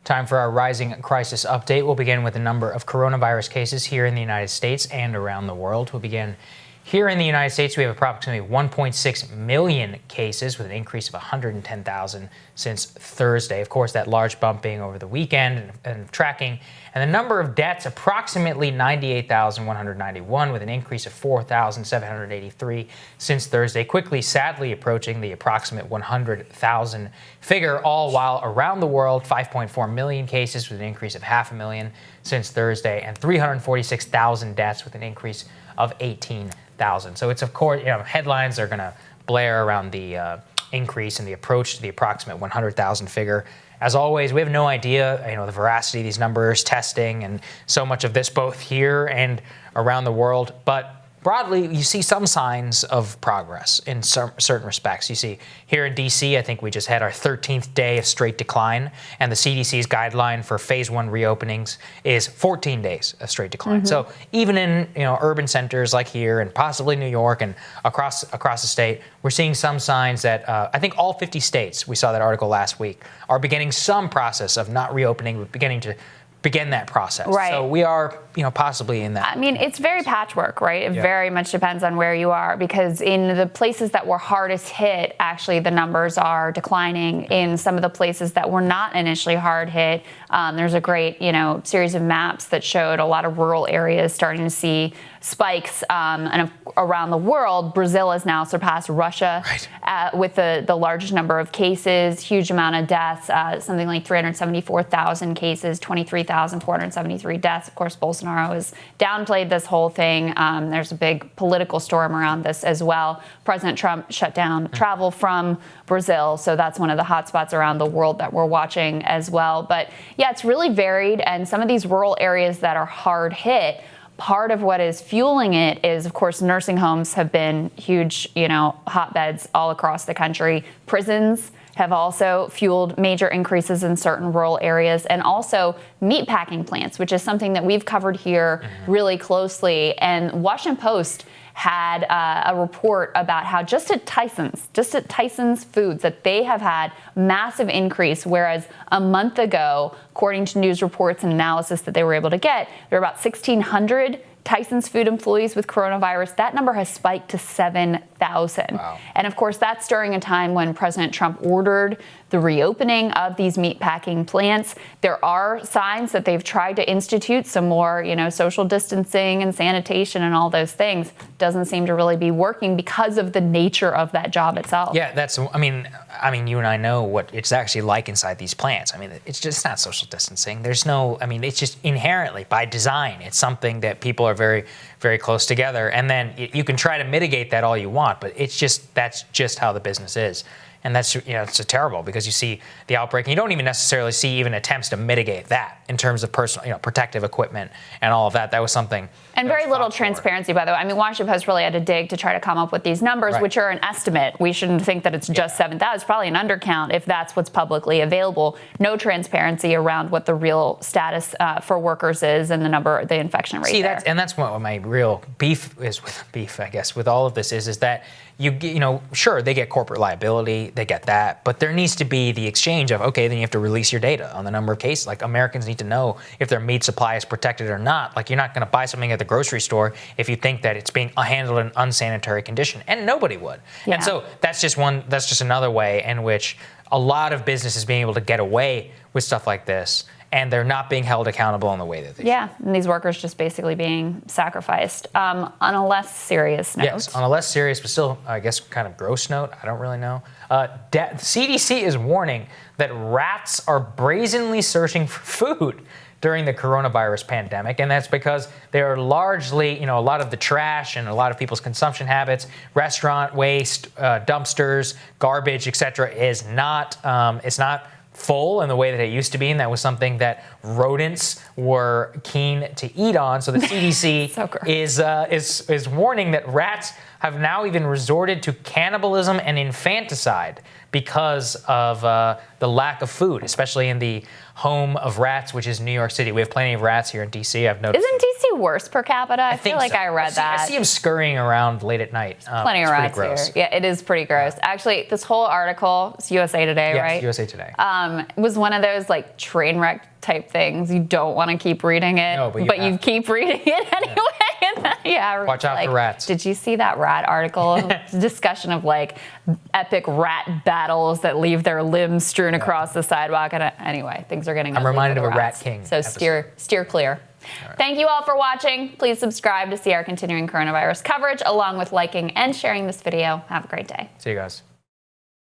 Time for our rising crisis update. We'll begin with the number of coronavirus cases here in the United States and around the world. We'll begin here in the United States. We have approximately 1.6 million cases, with an increase of 110,000 since Thursday. Of course, that large bump being over the weekend and tracking. And the number of deaths, approximately 98,191, with an increase of 4,783 since Thursday, quickly, sadly, approaching the approximate 100,000 figure, all while around the world, 5.4 million cases, with an increase of 500,000 since Thursday, and 346,000 deaths, with an increase of 18,000. So it's, of course, headlines are going to blare around the increase and the approach to the approximate 100,000 figure. As always, we have no idea, the veracity of these numbers, testing, and so much of this both here and around the world. But broadly, you see some signs of progress in certain respects. You see here in D.C., I think we just had our 13th day of straight decline, and the CDC's guideline for phase 1 reopenings is 14 days of straight decline. So even in urban centers like here and possibly New York and across the state, we're seeing some signs that I think all 50 states, we saw that article last week, are beginning some process of not reopening, but beginning to begin that process. Right. So we are, possibly in that. I mean, it's very patchwork, right? It very much depends on where you are, because in the places that were hardest hit, actually the numbers are declining. In some of the places that were not initially hard hit, there's a great, series of maps that showed a lot of rural areas starting to see spikes. And around the world, Brazil has now surpassed Russia with the largest number of cases, huge amount of deaths, something like 374,000 cases, 23,473 deaths. Of course, Bolsonaro has downplayed this whole thing. There's a big political storm around this as well. President Trump shut down travel from Brazil, so that's one of the hotspots around the world that we're watching as well. But yeah, it's really varied, and some of these rural areas that are hard hit, part of what is fueling it is, of course, nursing homes have been huge, hotbeds all across the country. Prisons have also fueled major increases in certain rural areas, and also meatpacking plants, which is something that we've covered here really closely. And Washington Post had a report about how just at Tysons Foods, that they have had massive increase, whereas a month ago, according to news reports and analysis that they were able to get, there were about 1,600 Tyson's food employees with coronavirus. That number has spiked to 7,000. Wow. And of course, that's during a time when President Trump ordered the reopening of these meatpacking plants. There are signs that they've tried to institute some more, social distancing and sanitation and all those things. Doesn't seem to really be working because of the nature of that job itself. Yeah, you and I know what it's actually like inside these plants. It's just not social distancing. There's no, it's just inherently by design. It's something that people are very, very close together. And then you can try to mitigate that all you want, but that's just how the business is. And that's, it's terrible, because you see the outbreak and you don't even necessarily see even attempts to mitigate that in terms of personal, protective equipment and all of that. That was something. And very little transparency, by the way. Washington Post really had to dig to try to come up with these numbers, which are an estimate. We shouldn't think that it's just 7,000. It's probably an undercount if that's what's publicly available. No transparency around what the real status for workers is and the infection rate. That's what my real beef is with all of this is that sure, they get corporate liability, they get that, but there needs to be the exchange of, okay, then you have to release your data on the number of cases. Like, Americans need to know if their meat supply is protected or not. Like, you're not going to buy something at the grocery store if you think that it's being handled in an unsanitary condition, and nobody would. Yeah. And so that's just another way in which a lot of businesses being able to get away with stuff like this, and they're not being held accountable in the way that they should. Yeah, and these workers just basically being sacrificed. On a less serious note. Yes, on a less serious, but still, I guess, kind of gross note, I don't really know. CDC is warning that rats are brazenly searching for food during the coronavirus pandemic, and that's because they are largely, a lot of the trash and a lot of people's consumption habits, restaurant waste, dumpsters, garbage, etc., is not, it's not full in the way that it used to be, and that was something that rodents were keen to eat on. So the CDC is warning that rats have now even resorted to cannibalism and infanticide because of the lack of food, especially in the home of rats, which is New York City. We have plenty of rats here in D.C. I've noticed. Isn't D.C. worse per capita? I feel like so. I read that. I see them scurrying around late at night. Plenty of rats here. Yeah, it is pretty gross. Actually, this whole article, it's USA Today, yes, right? USA Today. Was one of those like train wreck type things. You don't want to keep reading it, no, but you keep reading it anyway. Yeah. Watch out for rats. Did you see that rat article? Discussion of like epic rat battles that leave their limbs strewn across the sidewalk. And anyway, things are getting. I'm reminded of a rats. Rat King. So steer clear. Right. Thank you all for watching. Please subscribe to see our continuing coronavirus coverage, along with liking and sharing this video. Have a great day. See you guys.